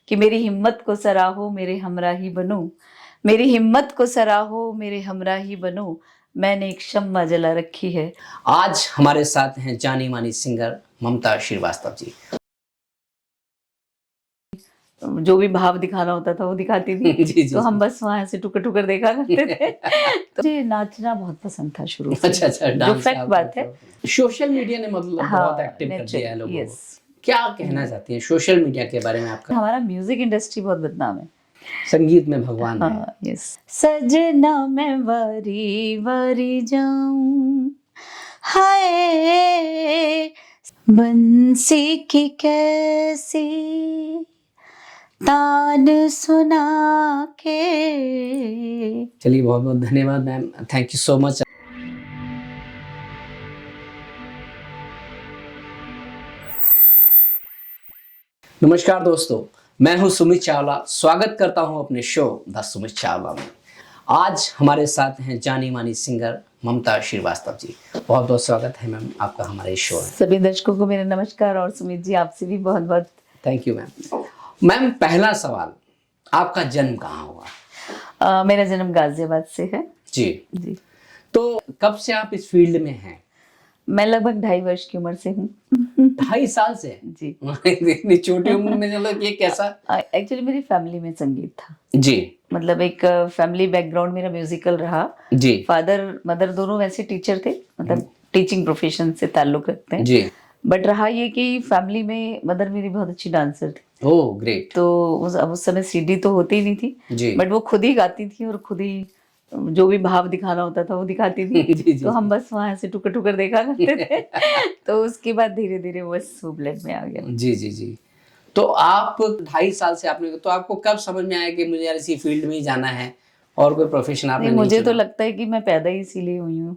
कि मेरी हिम्मत को सराहो मेरे हमराही बनो, मेरी हिम्मत को सराहो मेरे हमराही बनो, मैंने एक शम्मा जला रखी है। आज हमारे साथ हैं जानी मानी सिंगर ममता श्रीवास्तव जी। जो भी भाव दिखाना होता था वो दिखाती थी। जी, तो हम बस वहां से टुकर टुकर देखा करते थे। तो मुझे नाचना बहुत पसंद था शुरू से। अच्छा, जो डांस फैक्ट बात है। सोशल मीडिया ने मतलब बहुत एक्टिव कर दिया है लोगों को। क्या कहना चाहती हैं सोशल मीडिया के बारे में आपका? हमारा म्यूजिक इंडस्ट्री बहुत बदनाम है। संगीत में भगवान है। यस। सजना मैं वारी वारी जाऊं, हाय बंसी की कैसी तान सुना के। चलिए, बहुत बहुत धन्यवाद ma'am, thank you so much. नमस्कार दोस्तों, मैं हूं सुमित चावला। स्वागत करता हूं अपने शो द सुमित चावला में। आज हमारे साथ हैं जानी मानी सिंगर ममता श्रीवास्तव जी। बहुत बहुत स्वागत है मैम आपका हमारे इस शो में। सभी दर्शकों को मेरा नमस्कार और सुमित जी आपसे भी बहुत बहुत थैंक यू मैम। मैम, पहला सवाल, आपका जन्म कहाँ हुआ? मेरा जन्म गाजियाबाद से है। जी जी। तो कब से आप इस फील्ड में हैं? मैं लगभग 2.5 वर्ष की उम्र से हूँ। 2.5 साल से? जी। इतनी छोटी उम्र में, मतलब ये कैसा? एक्चुअली मेरी फैमिली में संगीत था। जी। मतलब एक फैमिली बैकग्राउंड मेरा म्यूजिकल रहा। जी। फादर मदर दोनों वैसे टीचर थे, मतलब टीचिंग प्रोफेशन से ताल्लुक रखते हैं। जी। बट रहा ये कि फैमिली में मदर मेरी बहुत अच्छी डांसर थी। Oh great. तो उस समय सीडी तो होती ही नहीं थी। जी। बट वो खुद ही गाती थी और खुद ही जो भी भाव दिखाना होता था वो दिखाती थी। जी, तो हम बस वहां से टुकर टुकर देखा करते थे। तो उसके बाद धीरे धीरे बस वो ब्लड में आ गया। जी जी जी। तो आप 2.5 साल से आपने, तो आपको कब समझ में आया कि मुझे यार इसी फील्ड में ही जाना है और कोई प्रोफेशन आपने नहीं मुझे तो लगता है कि मैं पैदा ही इसीलिए हुई हूँ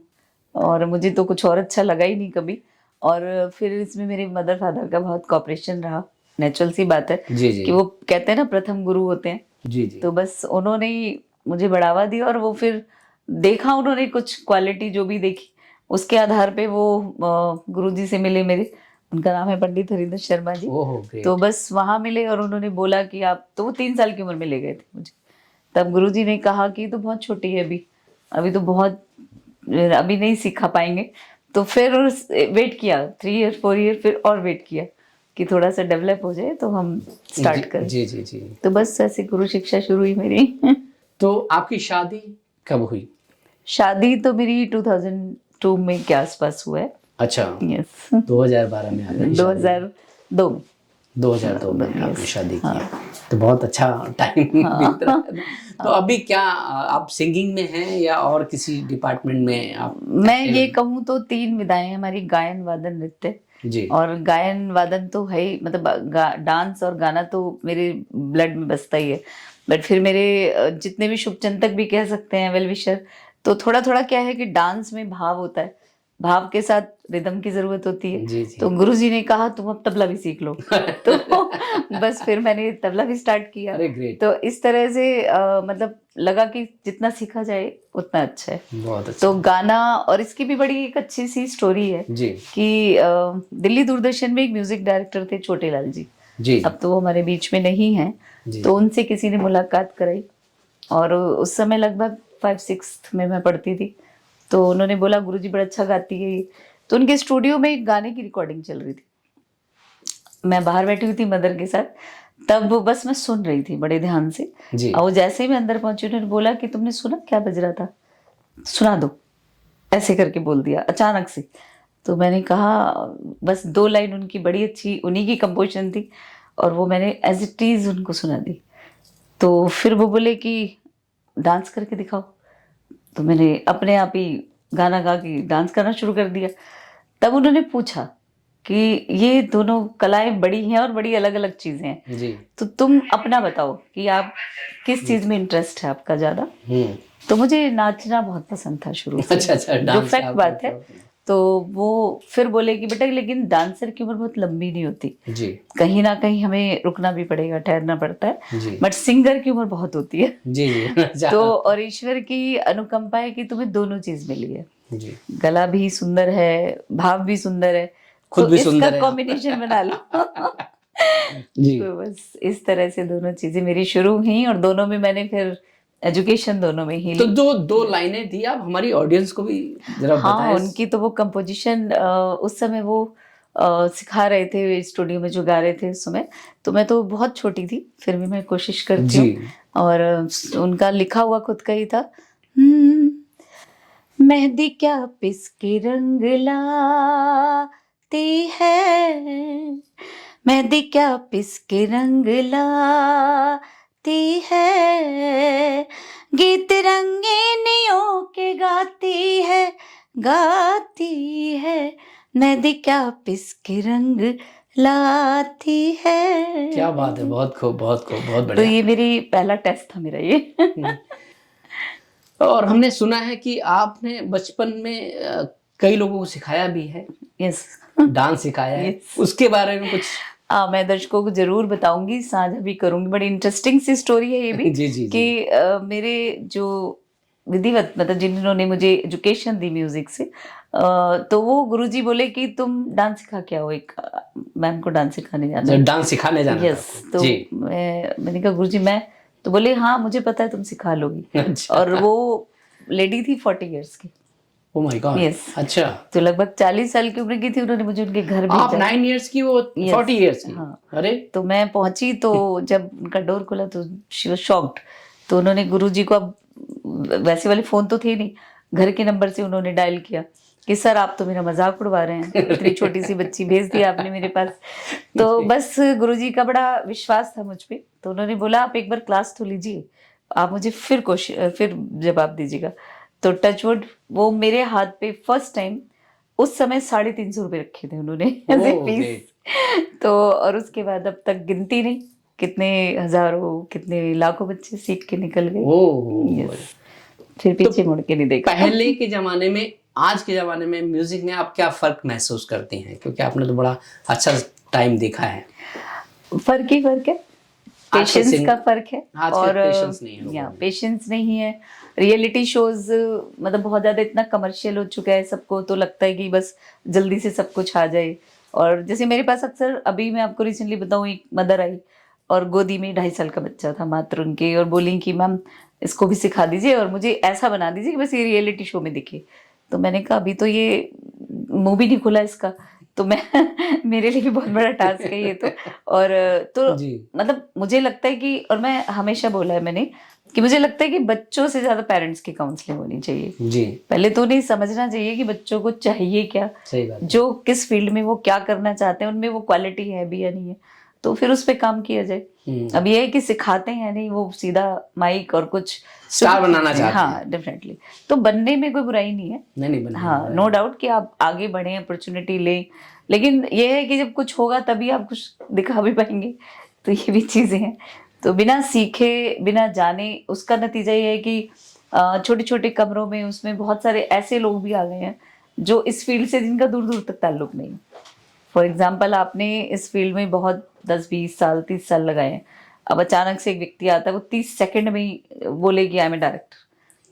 और मुझे तो कुछ और अच्छा लगा ही नहीं कभी। और फिर इसमें मेरे मदर फादर का बहुत कॉपरेशन रहा। नेचुरल सी बात है। जी जी। कि वो कहते हैं ना प्रथम गुरु होते हैं। जी जी। तो बस उन्होंने ही मुझे बढ़ावा दिया और वो फिर देखा उन्होंने कुछ क्वालिटी जो भी देखी उसके आधार पे वो गुरुजी से मिले मेरे। उनका नाम है पंडित हरिंदर शर्मा जी। तो बस वहां मिले और उन्होंने बोला कि आप, तो वो 3 साल की उम्र में ले गए थे मुझे। तब गुरुजी ने कहा कि तो बहुत छोटी है अभी तो बहुत अभी नहीं सिखा पाएंगे। तो फिर वेट किया 3 ईयर 4 ईयर, फिर और वेट किया कि थोड़ा सा डेवलप हो जाए तो हम स्टार्ट करें। जी जी जी। तो बस ऐसे गुरु शिक्षा शुरू हुई मेरी। तो आपकी शादी कब हुई? शादी तो मेरी 2002 में के आसपास हुआ है। अच्छा। यस। 2012 में आपने 2002 में 2002 में आपने शादी की। तो बहुत अच्छा टाइम बीत रहा है। तो अभी क्या आप सिंगिंग में हैं या और किसी डिपार्टमेंट में आप? मैं ये कहूँ तो 3 विधाएं हैं हमारी, गायन वादन नृत्य। जी। और गायन वादन तो है ही, मतलब डांस और गाना तो मेरे ब्लड में बसता ही है। बट फिर मेरे जितने भी शुभचिंतक भी कह सकते हैं, वेल विशर, तो थोड़ा थोड़ा क्या है कि डांस में भाव होता है, भाव के साथ रिदम की जरूरत होती है। जी जी। तो गुरुजी ने कहा तुम अब तबला भी सीख लो। तो बस फिर मैंने तबला भी स्टार्ट किया। अरे ग्रेट। तो इस तरह से मतलब लगा कि जितना सीखा जाए उतना अच्छा है। बहुत अच्छा। तो गाना, और इसकी भी बड़ी एक अच्छी सी स्टोरी है जी। कि दिल्ली दूरदर्शन में एक म्यूजिक डायरेक्टर थे छोटे लाल जी। जी। अब तो वो हमारे बीच में नहीं है। तो उनसे किसी ने मुलाकात कराई और उस समय लगभग 5-6 में मैं पढ़ती थी। तो उन्होंने बोला गुरुजी बड़ा अच्छा गाती है ये। तो उनके स्टूडियो में एक गाने की रिकॉर्डिंग चल रही थी। मैं बाहर बैठी हुई थी मदर के साथ, तब बस मैं सुन रही थी बड़े ध्यान से। और वो जैसे ही मैं अंदर पहुंची उन्होंने बोला कि तुमने सुना क्या बज रहा था, सुना दो, ऐसे करके बोल दिया अचानक से। तो मैंने कहा, बस 2 लाइन उनकी बड़ी अच्छी उन्हीं की कंपोजिशन थी और वो मैंने एज इट इज उनको सुना दी। तो फिर वो बोले कि डांस करके दिखाओ। तो मैंने अपने आप ही गाना गा के डांस करना शुरू कर दिया। तब उन्होंने पूछा कि ये दोनों कलाएं बड़ी हैं और बड़ी अलग अलग चीजें हैं जी। तो तुम अपना बताओ कि आप किस चीज में इंटरेस्ट है आपका ज्यादा। तो मुझे नाचना बहुत पसंद था शुरू से। अच्छा, जो फैक्ट बात है। तो वो फिर बोले कि बेटा लेकिन डांसर की उम्र बहुत लंबी नहीं होती जी, कहीं ना कहीं हमें रुकना भी पड़ेगा, ठहरना पड़ता है, बट सिंगर की उम्र बहुत होती है जी जी। तो और ईश्वर की अनुकंपा है कि तुम्हें दोनों चीज मिली है जी। गला भी सुंदर है, भाव भी सुंदर है, खुद तो भी सुंदर है, कॉम्बिनेशन बना लो। जी। तो बस इस तरह से दोनों चीजें मेरी शुरू हुई और दोनों में मैंने फिर एजुकेशन दोनों में ही तो ली। दो लाइनें दी आप हमारी ऑडियंस को भी जरा हाँ, बताएं। उनकी तो वो कंपोजिशन उस समय वो सिखा रहे थे स्टूडियो में जो गा रहे थे उस समय, तो मैं तो बहुत छोटी थी, फिर भी मैं कोशिश करती हूँ। और उनका लिखा हुआ खुद का ही था, मेहंदी क्या पिसके रंग लाती है, मेहंदी क्या पिसके रंग लाती है, गीत रंगीनियों के गाती है, मेहंदी क्या पिसके रंग लाती है। क्या बात है, बहुत खूब, बहुत खूब, बहुत तो बढ़िया। ये मेरी पहला टेस्ट था मेरा ये। और हमने सुना है कि आपने बचपन में कई लोगों को सिखाया भी है। यस, डांस सिखाया है। उसके बारे में कुछ? मैं दर्शकों को जरूर बताऊंगी, साझा भी करूंगी। बड़ी इंटरेस्टिंग सी स्टोरी है ये भी। जी, जी, कि मेरे जो विधिवत मतलब जिन्होंने मुझे एजुकेशन दी म्यूजिक से, तो वो गुरुजी बोले कि तुम डांस सिखा के आओ, एक मैम को डांस सिखाने जाना है। डांस सिखाने जाना यस, तो मैंने कहा गुरुजी मैं, तो बोले हाँ मुझे पता है तुम सिखा लोगी। अच्छा। और वो लेडी थी 40 इयर्स की। Oh my God. यस, अच्छा। तो लगभग 40 साल की उम्र की थी, उन्होंने मुझे उनके घर आप भेजा। 9 इयर्स की, वो 40 इयर्स की। हाँ। अरे, तो मैं पहुंची, तो जब उनका डोर खुला तो शी वाज शॉक्ड। तो उन्होंने गुरुजी को, अब वैसे वाले फोन तो थे नहीं, घर के नंबर से उन्होंने डायल किया कि सर आप तो मेरा मजाक उड़वा रहे हैं, इतनी छोटी सी बच्ची भेज दी आपने मेरे पास। तो बस गुरुजी का बड़ा विश्वास था मुझ पे, तो उन्होंने बोला आप एक बार क्लास तो लीजिए, आप मुझे फिर जवाब दीजिएगा। तो टचवुड वो मेरे हाथ पे फर्स्ट टाइम उस समय 350 रुपये रखे थे उन्होंने एज ए फीस। तो और उसके बाद अब तक गिनती नहीं, कितने हजारों कितने लाखों बच्चे सीख के निकल गए। यस, फिर पीछे मुड़ के नहीं देखा। पहले के जमाने में आज के जमाने में म्यूजिक में आप क्या फर्क महसूस करती हैं, क्योंकि आपने तो बड़ा अच्छा टाइम देखा है। फर्क ही फर्क है, पेशेंस का फर्क है। और पेशेंस नहीं है। रियलिटी शोज मतलब बहुत ज्यादा इतना कमर्शियल हो चुका है, सबको तो लगता है कि बस जल्दी से सब कुछ आ जाए। और जैसे मेरे पास अक्सर, अभी मैं आपको रिसेंटली बताऊं, एक मदर आई और गोदी में 2.5 साल का बच्चा था मात्र उनके, और बोली कि मैम इसको भी सिखा दीजिए और मुझे ऐसा बना दीजिए कि बस ये रियलिटी शो में दिखे। तो मैंने कहा अभी तो ये मुंह भी नहीं खुला इसका, तो मैं मेरे लिए भी बहुत बड़ा टास्क है ये तो। और तो मतलब मुझे लगता है कि, और मैं हमेशा बोला है मैंने कि मुझे लगता है कि बच्चों से ज्यादा पेरेंट्स की काउंसलिंग होनी चाहिए। जी, पहले तो नहीं समझना चाहिए कि बच्चों को चाहिए क्या, जो किस फील्ड में वो क्या करना चाहते हैं, उनमें वो क्वालिटी है भी या नहीं है, तो फिर उस पे काम किया जाए। अब ये है कि सिखाते हैं नहीं, वो सीधा माइक और कुछ स्टार बनाना चाहते हैं। हाँ डेफिनेटली, तो बनने में कोई बुराई नहीं है। नहीं, हाँ नो डाउट कि आप आगे बढ़े, अपॉर्चुनिटी लें, लेकिन ये है कि जब कुछ होगा तभी आप कुछ दिखा भी पाएंगे। तो ये भी चीजें हैं। तो बिना सीखे बिना जाने उसका नतीजा ये है कि छोटे छोटे कमरों में उसमें बहुत सारे ऐसे लोग भी आ गए हैं जो इस फील्ड से, जिनका दूर दूर तक ताल्लुक नहीं। फॉर एग्जाम्पल, आपने इस फील्ड में बहुत 10-20 साल 30 साल लगाए हैं, अब अचानक से एक व्यक्ति आता है, वो 30 सेकंड में ही बोले कि आई एम ए डायरेक्टर,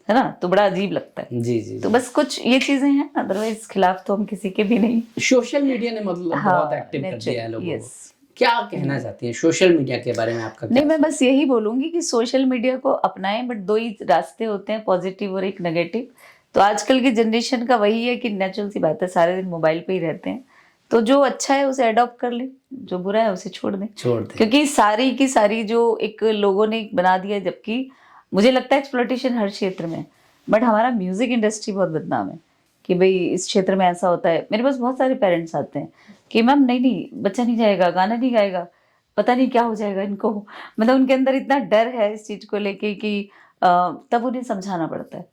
है ना, तो बड़ा अजीब लगता है। जी। तो बस कुछ ये चीजें हैं, अदरवाइज खिलाफ तो हम किसी के भी नहीं। सोशल मीडिया ने मतलब बहुत एक्टिव कर दिया है लोगों को। क्या कहना चाहती हैं सोशल मीडिया के बारे में आपका? नहीं, मैं बस यही बोलूंगी कि सोशल मीडिया को अपनाएं, बट 2 ही रास्ते होते हैं, पॉजिटिव और एक नेगेटिव। तो आजकल की जनरेशन का वही है कि नेचुरल सी बात है, सारे दिन मोबाइल पे ही रहते हैं, तो जो अच्छा है उसे अडॉप्ट कर ले, जो बुरा है उसे छोड़ दें। क्योंकि सारी की सारी जो एक लोगों ने बना दिया, जबकि मुझे लगता है एक्सप्लॉयटेशन हर क्षेत्र में, बट हमारा म्यूजिक इंडस्ट्री बहुत बदनाम है कि भाई इस क्षेत्र में ऐसा होता है। मेरे पास बहुत सारे पेरेंट्स आते हैं कि मैम नहीं बच्चा नहीं जाएगा, गाना नहीं गाएगा, पता नहीं क्या हो जाएगा इनको, मतलब उनके अंदर इतना डर है इस चीज को लेके कि तब उन्हें समझाना पड़ता है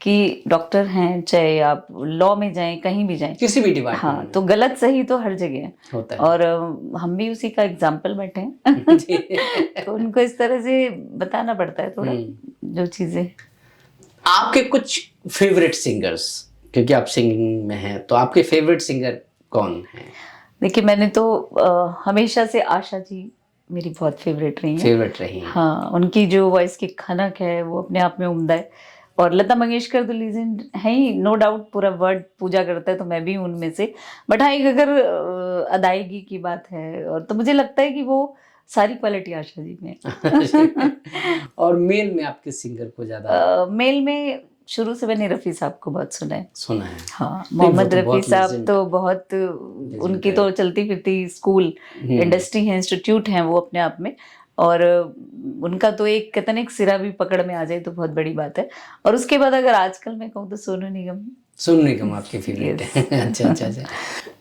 कि डॉक्टर हैं, चाहे आप लॉ में जाएं, कहीं भी जाएं, किसी भी डिपार्टमेंट, हाँ, तो गलत सही तो हर जगह होता है। और हम भी उसी का एग्जाम्पल बैठे हैं। तो उनको इस तरह से बताना पड़ता है थोड़ा जो चीजें। आपके कुछ फेवरेट सिंगर्स, क्योंकि आप सिंगिंग में हैं, तो आपके फेवरेट सिंगर कौन है? देखिए, मैंने तो हमेशा से आशा जी मेरी बहुत फेवरेट रही है। हाँ, उनकी जो वॉइस की खनक है वो अपने आप में उम्दा है। और लता मंगेशकर तो लीजेंड है ही, नो डाउट, पूरा वर्ल्ड पूजा करता है, तो मैं भी हूं उनमें से। बट हाँ, एक अगर अदायगी की बात है, और तो मुझे लगता है कि वो सारी क्वालिटी आशा जी में है। और मेल में आप किस सिंगर को ज्यादा? मेल में शुरू से मैंने रफ़ी साहब को बहुत सुना है। हाँ, नहीं, वो मोहम्मद तो रफ़ी बहुत साहब legend तो बहुत, उनकी है। तो चलती फिरती स्कूल इंडस्ट्री है, इंस्टीट्यूट है वो अपने आप में। और उनका तो एक कहते हैं, एक सिरा भी पकड़ में आ जाए तो बहुत बड़ी बात है। और उसके बाद अगर आजकल मैं कहूँ तो सोनू निगम। सोनू निगम आपके फेवरेट है? अच्छा अच्छा अच्छा।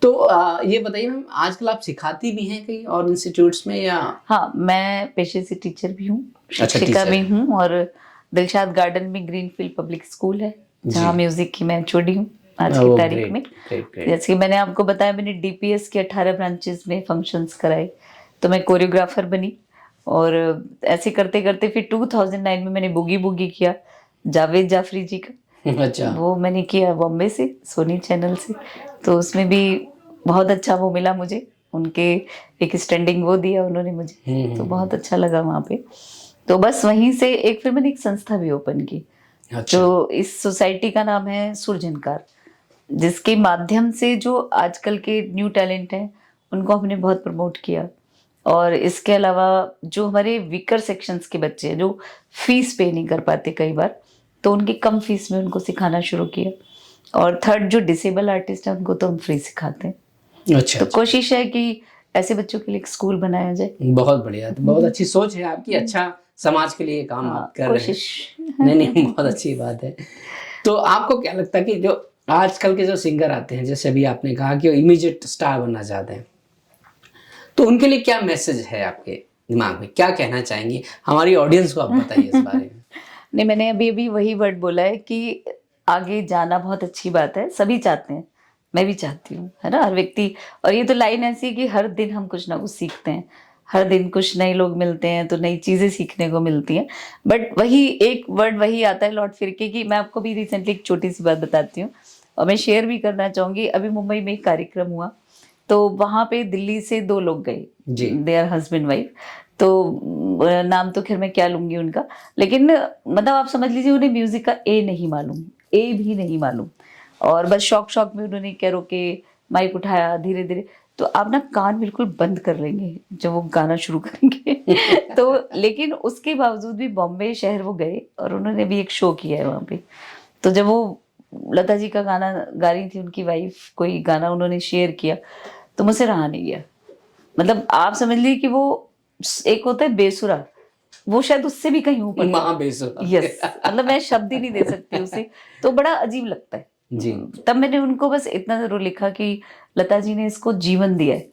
तो ये बताइए मैम, आजकल आप सिखाती भी हैं कहीं और इंस्टीट्यूट्स में या? हाँ, मैं पेशे से टीचर भी हूँ, अच्छा, शिक्षिका टीचर भी हैं। हूँ। और दिलशाद गार्डन में ग्रीनफील्ड पब्लिक स्कूल है, जहाँ जी। म्यूजिक की मैं चोड़ी हूँ आज की ओह, तारीख ग्रेट में। Great great. जैसे कि मैंने आपको बताया, मैंने डीपीएस के 18 ब्रांचेस में फंक्शंस कराए, तो मैं कोरियोग्राफर बनी। और ऐसे करते करते फिर 2009 में मैंने बुगी बुगी किया जावेद जाफरी जी का। अच्छा। वो मैंने किया बॉम्बे से, सोनी चैनल से। तो उसमें भी बहुत अच्छा वो मिला मुझे, उनके एक स्टैंडिंग वो दिया उन्होंने मुझे, तो बहुत अच्छा लगा वहाँ पे। तो बस वहीं से एक फिर मैंने एक संस्था भी ओपन की। अच्छा। तो इस सोसाइटी का नाम है सुरजनकार, जिसके माध्यम से जो आजकल के न्यू टैलेंट हैं उनको हमने बहुत प्रमोट किया। और इसके अलावा जो हमारे वीकर सेक्शंस के बच्चे हैं, जो फीस पे नहीं कर पाते कई बार, तो उनकी कम फीस में उनको सिखाना शुरू किया। और थर्ड, जो डिसेबल आर्टिस्ट हैं उनको तो हम फ्री सिखाते हैं। अच्छा, तो कोशिश है कि ऐसे बच्चों के लिए एक स्कूल बनाया जाए। बहुत बढ़िया, तो बहुत अच्छी सोच है आपकी। अच्छा, समाज के लिए काम हाँ, आप कर रहे हैं। कोशिश। नहीं, बहुत अच्छी बात है। तो आपको क्या लगता है कि जो आजकल के जो सिंगर आते हैं, जैसे अभी आपने कहा कि वो इमीडिएट स्टार बनना चाहते हैं, तो उनके लिए क्या मैसेज है आपके दिमाग में, क्या कहना चाहेंगी हमारी ऑडियंस को? आप बताइए इस बारे में। नहीं, मैंने अभी अभी वही वर्ड बोला है कि आगे जाना बहुत अच्छी बात है, सभी चाहते हैं, मैं भी चाहती हूँ, है ना, हर व्यक्ति। और ये तो लाइन ऐसी है कि हर दिन हम कुछ ना कुछ सीखते हैं, हर दिन कुछ नए लोग मिलते हैं, तो नई चीजें सीखने को मिलती हैं। बट वही एक वर्ड वही आता है लौट फिर के, कि मैं आपको भी रिसेंटली एक छोटी सी बात बताती हूँ, और मैं शेयर भी करना चाहूंगी। अभी मुंबई में एक कार्यक्रम हुआ, तो वहां पे दिल्ली से 2 लोग गए, दे आर हस्बैंड वाइफ। तो नाम तो खैर मैं क्या लूंगी उनका, लेकिन मतलब आप समझ लीजिए उन्हें म्यूजिक का ए नहीं मालूम, ए भी नहीं मालूम। और बस शौक शौक में उन्होंने कैरो के माइक उठाया धीरे धीरे। तो आप ना कान बिल्कुल बंद कर लेंगे जब वो गाना शुरू करेंगे। तो लेकिन उसके बावजूद भी बॉम्बे शहर वो गए, और उन्होंने भी एक शो किया है वहाँ पे। तो जब वो लता जी का गाना गा रही थी, उनकी वाइफ कोई गाना उन्होंने शेयर किया, तो मुझसे रहा नहीं गया। मतलब आप समझ लीजिए कि वो एक होता है बेसुरा, वो शायद उससे भी कहीं ऊपर। महाबेसुरा। यस, मतलब मैं शब्द ही नहीं दे सकती उसे, तो बड़ा अजीब लगता है जी। तब मैंने उनको बस इतना जरूर लिखा कि लता जी ने इसको जीवन दिया है।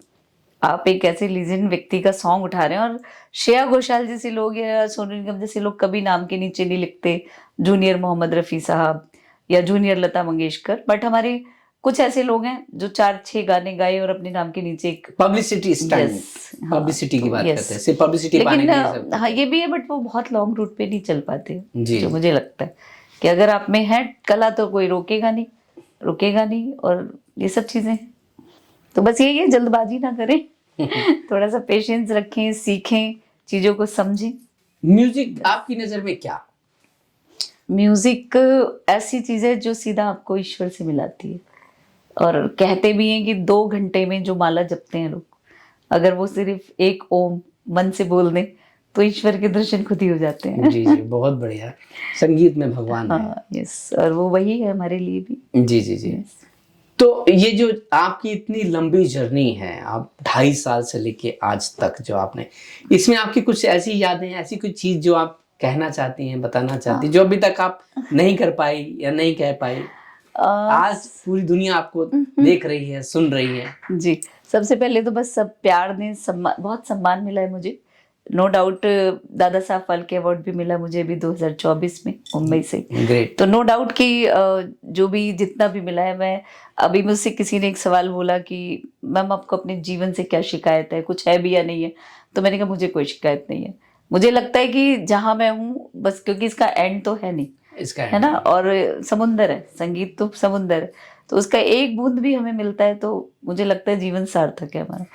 आप एक ऐसे लीजेंड व्यक्ति का सॉन्ग उठा रहे हैं, और श्रेया घोषाल जैसे लोग या सोनू निगम जैसे लोग कभी नाम के नीचे नहीं लिखते जूनियर मोहम्मद रफ़ी साहब या जूनियर लता मंगेशकर। बट हमारे कुछ ऐसे लोग हैं जो 4-6 गाने गाए और अपने नाम के नीचे एक पब्लिसिटी स्टंट, पब्लिसिटी की बात करते हैं, सिर्फ पब्लिसिटी पाने के लिए सब। हाँ, ये भी है, बट वो बहुत लॉन्ग रूट पे नहीं चल पाते। जी। जो मुझे लगता है कि अगर आप में है कला तो कोई रोकेगा नहीं, और ये सब चीजें। तो बस यही है, जल्दबाजी ना करें, थोड़ा सा पेशेंस रखें, सीखें, चीजों को समझें। म्यूजिक आपकी नजर में क्या? म्यूजिक ऐसी चीज है जो सीधा आपको ईश्वर से मिलाती है। और कहते भी हैं कि 2 घंटे में जो माला जपते हैं लोग, अगर वो सिर्फ एक ओम मन से बोल दें तो ईश्वर के दर्शन खुद ही हो जाते हैं। जी जी, बहुत बढ़िया। संगीत में भगवान है। हाँ, यस, और वो वही है हमारे लिए भी। जी जी जी। तो ये जो आपकी इतनी लंबी जर्नी है, आप 2.5 साल से लेके आज तक जो आपने, इसमें आपकी कुछ ऐसी यादें, ऐसी कोई चीज जो आप कहना चाहती हैं, बताना चाहती हैं, जो अभी तक आप नहीं कर पाई या नहीं कह पाई, आज पूरी दुनिया आपको देख रही है, सुन रही है? जी, सबसे पहले तो बस सब प्यार ने, बहुत सम्मान मिला है मुझे, no doubt. Dada Saheb Phalke award भी मिला मुझे अभी 2024 में मुंबई से। ग्रेट। तो नो डाउट कि जो भी जितना भी मिला है, मैं अभी मुझसे किसी ने एक सवाल बोला कि मैम आपको अपने जीवन से क्या शिकायत है, कुछ है भी या नहीं है, तो मैंने कहा मुझे कोई शिकायत नहीं है। मुझे लगता है कि जहाँ मैं हूँ बस, क्योंकि इसका एंड तो है नहीं, इसका है ना, और समुंदर है, संगीत तो समुंदर है, तो उसका एक बूंद भी हमें मिलता है तो मुझे लगता है जीवन सार्थक है हमारा।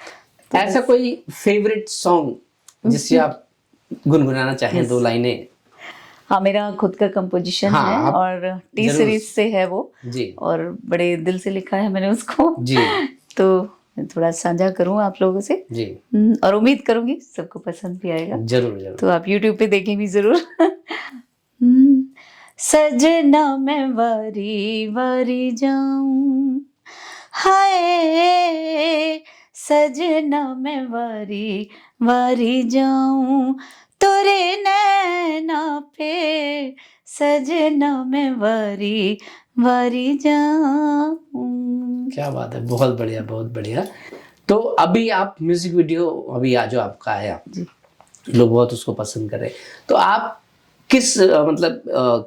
तो ऐसा कोई फेवरेट सॉन्ग जिससे आप गुनगुनाना चाहें, 2 लाइनें? हाँ, मेरा खुद का कंपोजिशन हाँ, है और टी जरूर। सीरीज से है वो जी और बड़े दिल से लिखा है मैंने उसको। जी तो मैं थोड़ा साझा करूँ आप लोगों से। जी, और उम्मीद करूंगी सबको पसंद भी आएगा। जरूर जरूर। तो आप YouTube पे देखें भी जरूर। हम्म, सजना मैं वारी वारी जाऊं, हाय सजना मैं वारी वारी जाऊं, तोरे नैना पे सजना मैं वारी वारी जाऊं। क्या बात है, बहुत बढ़िया बहुत बढ़िया। तो अभी आप म्यूजिक वीडियो अभी जो आपका आया, जी। लोग बहुत उसको पसंद कर रहे हैं, तो आप किस मतलब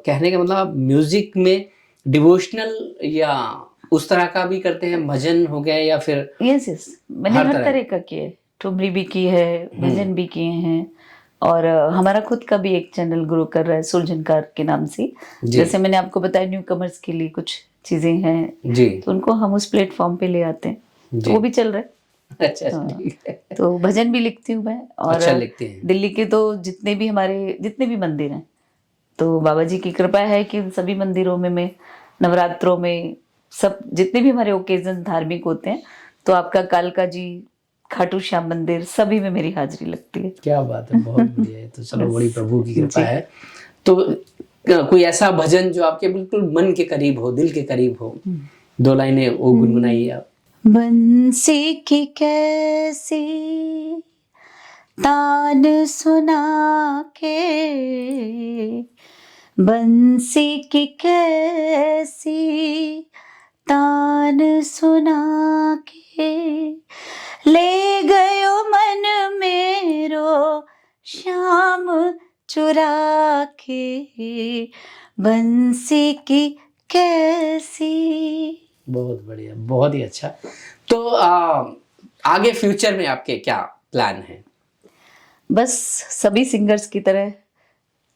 कहने का मतलब आप म्यूजिक में डिवोशनल या उस तरह का भी करते हैं, भजन हो गया या फिर? यस यस, मैंने हर हर तरह तरह का किया है, ठुमरी भी की है, भजन भी किए हैं और हमारा खुद का भी एक चैनल ग्रो कर रहा है सुरजनकार के नाम से। जी। जैसे मैंने आपको बताया न्यू कमर्स के लिए कुछ चीजें हैं जी तो उनको हम उस प्लेटफॉर्म पे ले आते हैं, जी। तो वो भी चल रहा है। अच्छा हाँ, ठीक है। तो भजन भी लिखती हूँ मैं। और अच्छा लिखते हैं। दिल्ली के तो जितने भी हमारे जितने भी मंदिर हैं, तो बाबा जी की कृपा है कि उन सभी मंदिरों में मैं नवरात्रों में सब जितने भी हमारे ओकेजन धार्मिक होते हैं, तो आपका कालका जी, खाटू श्याम मंदिर, सभी में मेरी हाजिरी लगती है। क्या बात है, बहुत बढ़िया है। तो चलो, बड़ी प्रभु की कृपा जी। है। तो कोई ऐसा भजन जो आपके बिल्कुल मन के करीब हो, दिल के करीब हो, 2 लाइनें वो गुनगुनाइए आप। बंसी की कैसी तान सुना के, बंसी की कैसी तान सुना के, ले गयो मन मेरो श्याम चुरा के, बंसी की कैसी। बहुत बढ़िया, बहुत ही अच्छा। तो आगे फ्यूचर में आपके क्या प्लान है? बस सभी सिंगर्स की तरह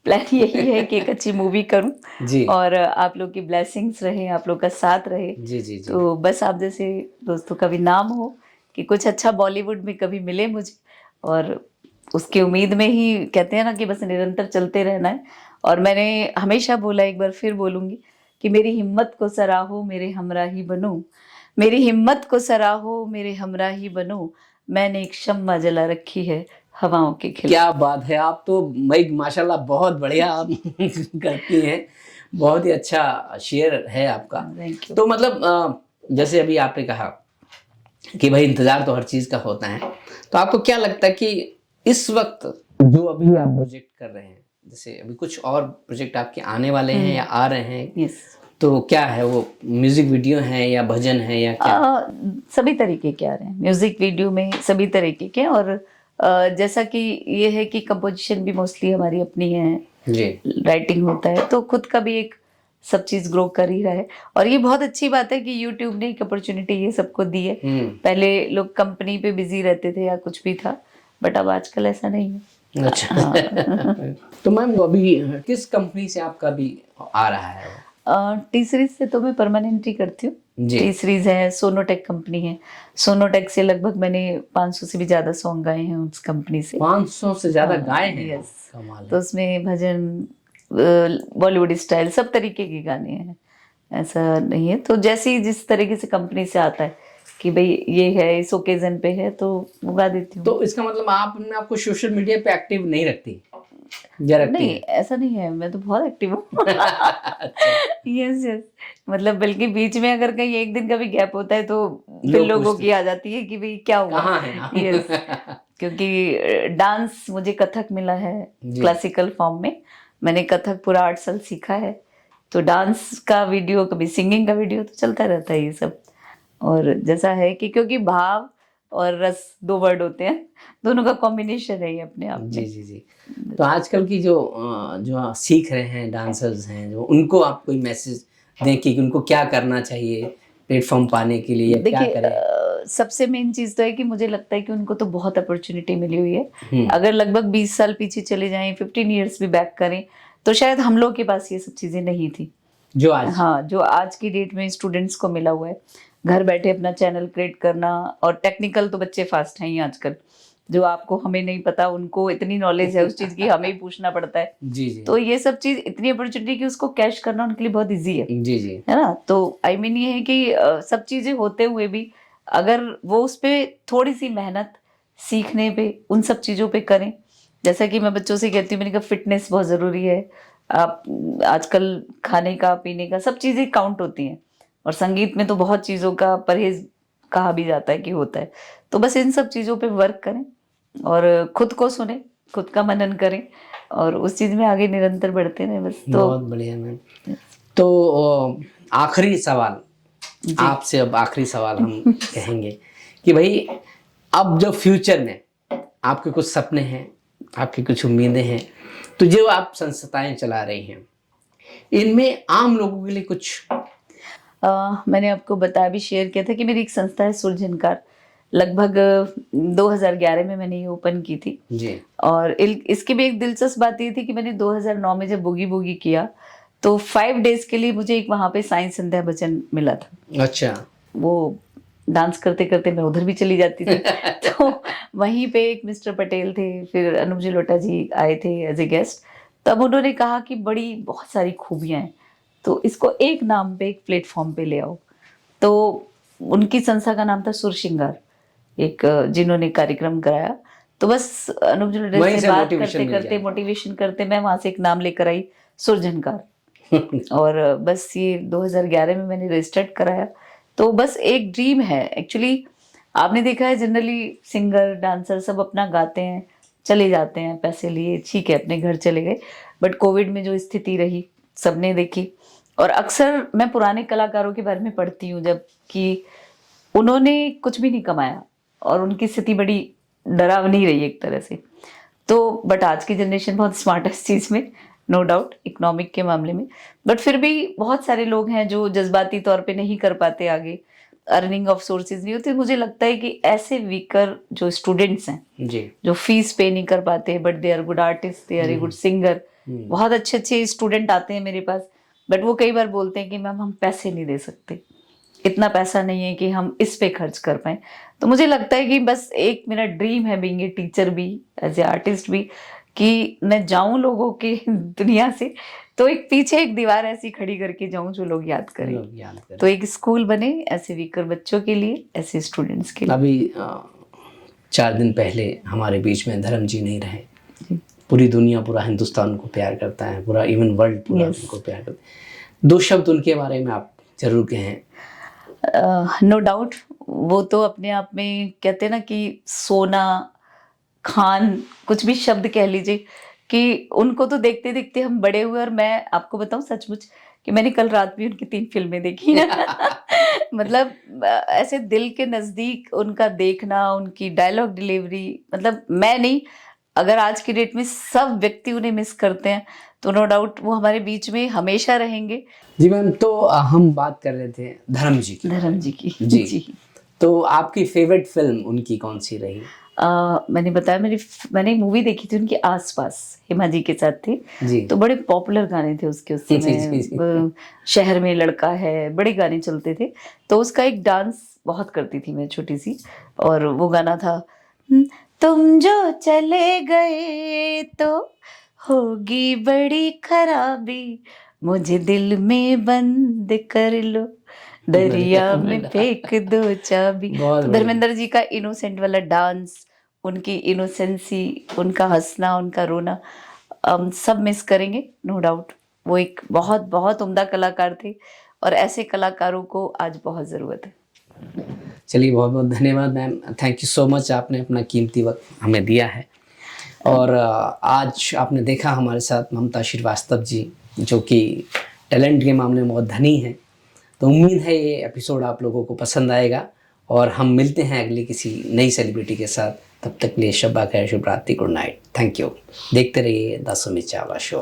प्लान यही है कि एक अच्छी मूवी करूं जी और आप लोग की ब्लेसिंग्स रहे, आप लोग का साथ रहे। जी जी जी। तो बस आप जैसे दोस्तों का भी नाम हो कि कुछ अच्छा बॉलीवुड में कभी मिले मुझे, और उसकी उम्मीद में ही कहते हैं ना कि बस निरंतर चलते रहना है। और मैंने हमेशा बोला, एक बार फिर बोलूंगी कि मेरी हिम्मत को सराहो मेरे हमराही बनो, मेरी हिम्मत को सराहो मेरे हमराही बनो, मैंने एक शम्मा जला रखी है हवाओं के खिलाफ। क्या बात है, आप तो भाई माशाल्लाह बहुत बढ़िया आप करती हैं, बहुत ही अच्छा शेयर है आपका। Thank you. तो मतलब जैसे अभी आपने कहा कि भाई इंतजार तो हर चीज का होता है, तो आपको क्या लगता है कि इस वक्त जो अभी आप प्रोजेक्ट कर रहे हैं, जैसे अभी कुछ और प्रोजेक्ट आपके आने वाले हैं या आ रहे हैं, यस, तो क्या है वो, म्यूजिक वीडियो है या भजन है या क्या? सभी तरीके के आ रहे हैं म्यूजिक वीडियो में, सभी तरीके के। और जैसा कि ये है कि कंपोजिशन भी मोस्टली हमारी अपनी है, जी राइटिंग होता है, तो खुद का भी एक सब चीज ग्रो कर ही रहा है। और ये बहुत अच्छी बात है कि यूट्यूब ने एक अपॉर्चुनिटी ये सबको दी है। पहले लोग कंपनी पे बिजी रहते थे या कुछ भी था, बट अब आजकल ऐसा नहीं है। अच्छा। तो मैम अभी किस कंपनी से आपका भी आ रहा है? टी सीरीज से तो मैं परमानेंट ही करती हूँ। जी। टी सीरीज है, सोनोटेक कंपनी है, सोनोटेक से लगभग मैंने 500 से भी ज्यादा सॉन्ग गाए हैं उस कंपनी से। 500 से ज्यादा गाए हैं? यस, कमाल है। तो उसमें भजन, बॉलीवुड स्टाइल, सब तरीके के गाने हैं, ऐसा नहीं है। तो जैसे ही जिस तरीके से कंपनी से आता है कि भाई ये है, इस ओकेजन पे है, तो वो गा देती हूँ। तो इसका मतलब आप अपने आपको सोशल मीडिया पे एक्टिव नहीं रखती? नहीं, ऐसा नहीं है, मैं तो बहुत एक्टिव हूँ। यस यस, मतलब बल्कि बीच में अगर कहीं एक दिन का भी गैप होता है तो फिर लोगों की आ जाती है कि भाई क्या हुआ, कहाँ है आप? यस, क्योंकि डांस मुझे कथक मिला है क्लासिकल फॉर्म में, मैंने कथक पूरा 8 साल सीखा है, तो डांस का वीडियो, कभी सिंगिंग का वीडियो तो चलता रहता है ये सब। और जैसा है कि क्योंकि भाव और रस 2 वर्ड होते हैं, दोनों का कॉम्बिनेशन है ये अपने आप में। जी जी जी। तो आजकल की जो सीख रहे हैं डांसर्स हैं, जो उनको आप कोई मैसेज दें कि उनको क्या करना चाहिए प्लेटफॉर्म पाने के लिए, या क्या करें? सबसे मेन चीज तो है कि मुझे लगता है कि उनको तो बहुत अपॉर्चुनिटी मिली हुई है। अगर लगभग 20 साल पीछे चले जाएं, 15 ईयर्स भी बैक करें, तो शायद हम लोग के पास ये सब चीजें नहीं थी जो आज, हाँ, जो आज की डेट में स्टूडेंट्स को मिला हुआ है। घर बैठे अपना चैनल क्रिएट करना, और टेक्निकल तो बच्चे फास्ट हैं ही आजकल, जो आपको हमें नहीं पता, उनको इतनी नॉलेज है उस चीज की, हमें ही पूछना पड़ता है। जी जी। तो ये सब चीज इतनी अपॉर्चुनिटी कि उसको कैश करना उनके लिए बहुत इजी है। जी जी। है ना। तो आई मीन ये है कि सब चीजें होते हुए भी अगर वो उस पे थोड़ी सी मेहनत सीखने पे, उन सब चीजों पे करें। जैसा कि मैं बच्चों से कहती हूँ, मैंने कहा फिटनेस बहुत जरूरी है। आप आजकल खाने का, पीने का, सब चीजें काउंट होती हैं, और संगीत में तो बहुत चीजों का परहेज कहा भी जाता है कि होता है। तो बस इन सब चीजों पे वर्क करें और खुद को सुने, खुद का मनन करें और उस चीज में आगे निरंतर बढ़ते रहें बस। तो बहुत बढ़िया मैम। तो आखिरी सवाल आपसे, अब आखिरी सवाल हम कहेंगे कि भाई अब जो फ्यूचर में आपके कुछ सपने हैं, आपकी कुछ उम्मीदें हैं, तो जो आप संस्थाएं चला रही हैं, इनमें आम लोगों के लिए कुछ मैंने आपको बताया भी, शेयर किया था कि मेरी एक संस्था है सुरझनकार। लगभग 2011 में मैंने ये ओपन की थी जी। और इसकी भी एक दिलचस्प बात ये थी कि मैंने 2009 में जब बुगी बुगी किया तो 5 डेज के लिए मुझे एक वहाँ पे साइंस संध्या बचन मिला था। अच्छा। वो डांस करते करते मैं उधर भी चली जाती थी। तो वहीं पे एक मिस्टर पटेल थे, फिर अनूप जी लोटा जी आए थे एज ए गेस्ट। तब उन्होंने कहा कि बड़ी बहुत सारी खूबियां हैं, तो इसको एक नाम पे, एक प्लेटफॉर्म पे ले आओ। तो उनकी संस्था का नाम था सुर श्रृंगार, एक जिन्होंने कार्यक्रम कराया। तो बस अनूप जी लोटा वहीं से से बात मोटिवेशन करते मिल करते, गया। मोटिवेशन करते, मैं वहां से एक नाम लेकर आई, सुरझनकार। और बस ये 2011 में मैंने रजिस्टर्ड कराया। तो बस एक ड्रीम है एक्चुअली। आपने देखा है जनरली सिंगर, डांसर सब अपना गाते हैं, चले जाते हैं, पैसे लिए, ठीक है, अपने घर चले गए। बट कोविड में जो स्थिति रही सबने देखी, और अक्सर मैं पुराने कलाकारों के बारे में पढ़ती हूँ जब कि उन्होंने कुछ भी नहीं कमाया और उनकी स्थिति बड़ी डरावनी रही एक तरह से। तो बट आज की जनरेशन बहुत स्मार्ट है इस चीज़ में, नो डाउट, इकोनॉमिक के मामले में। बट फिर भी बहुत सारे लोग हैं जो जज्बाती तौर पे नहीं कर पाते आगे, अर्निंग ऑफ सोर्सेज नहीं होती। मुझे लगता है कि ऐसे वीकर जो स्टूडेंट्स हैं जी। जो फीस पे नहीं कर पाते, but they are good artist, they are a good singer, बहुत अच्छे अच्छे स्टूडेंट आते हैं मेरे पास। बट वो कई बार बोलते हैं कि मैम हम पैसे नहीं दे सकते, इतना पैसा नहीं है कि हम इस पे खर्च कर पाए। तो मुझे लगता है कि बस एक मेरा ड्रीम है, बीइंग ए टीचर भी, एज ए आर्टिस्ट भी, कि मैं जाऊं लोगों की दुनिया से, तो एक पीछे एक दीवार ऐसी खड़ी करके जाऊं जो लोग याद करें। तो एक स्कूल बने ऐसे वीकर बच्चों के लिए, ऐसे स्टूडेंट्स के लिए। अभी 4 दिन पहले हमारे बीच में धर्म जी नहीं रहे। पूरी दुनिया, पूरा हिंदुस्तान उनको प्यार करता है, पूरा इवन वर्ल्ड पूरा उनको प्यार करता है। 2 शब्द उनके बारे में आप जरूर कहें। नो डाउट, वो तो अपने आप में कहते हैं ना कि सोना खान, कुछ भी शब्द कह लीजिए, कि उनको तो देखते देखते हम बड़े हुए। और मैं आपको बताऊं सचमुच कि मैंने कल रात भी उनकी 3 फिल्में देखी। मतलब ऐसे दिल के नजदीक उनका देखना, उनकी डायलॉग डिलीवरी, मतलब मैं नहीं, अगर आज की डेट में सब व्यक्ति उन्हें मिस करते हैं, तो नो डाउट वो हमारे बीच में हमेशा रहेंगे। जी मैम, तो हम बात कर रहे थे धर्म जी की। धर्म जी की जी। तो आपकी फेवरेट फिल्म उनकी कौन सी रही? मैंने बताया, मैंने एक मूवी देखी थी उनकी, आसपास, हेमा जी के साथ थी जी। तो बड़े पॉपुलर गाने थे उसके उस समय। शहर में लड़का है, बड़े गाने चलते थे। तो उसका एक डांस बहुत करती थी मैं छोटी सी, और वो गाना था, तुम जो चले गए तो होगी बड़ी खराबी, मुझे दिल में बंद कर लो, दरिया में फेंक दो चाबी। तो धर्मेंद्र जी का इनोसेंट वाला डांस, उनकी इनोसेंसी, उनका हंसना, उनका रोना, सब मिस करेंगे नो डाउट। वो एक बहुत बहुत उम्दा कलाकार थे, और ऐसे कलाकारों को आज बहुत ज़रूरत है। चलिए, बहुत बहुत धन्यवाद ma'am, thank you so much, आपने अपना कीमती वक्त हमें दिया है। और आज आपने देखा हमारे साथ ममता श्रीवास्तव जी, जो कि टैलेंट के मामले में बहुत धनी हैं। तो उम्मीद है ये एपिसोड आप लोगों को पसंद आएगा, और हम मिलते हैं अगली किसी नई सेलिब्रिटी के साथ। तब तक लिए शब्बा खैर, शुभ रात्रि, गुड नाइट, थैंक यू। देखते रहिए द सुमित चावला शो।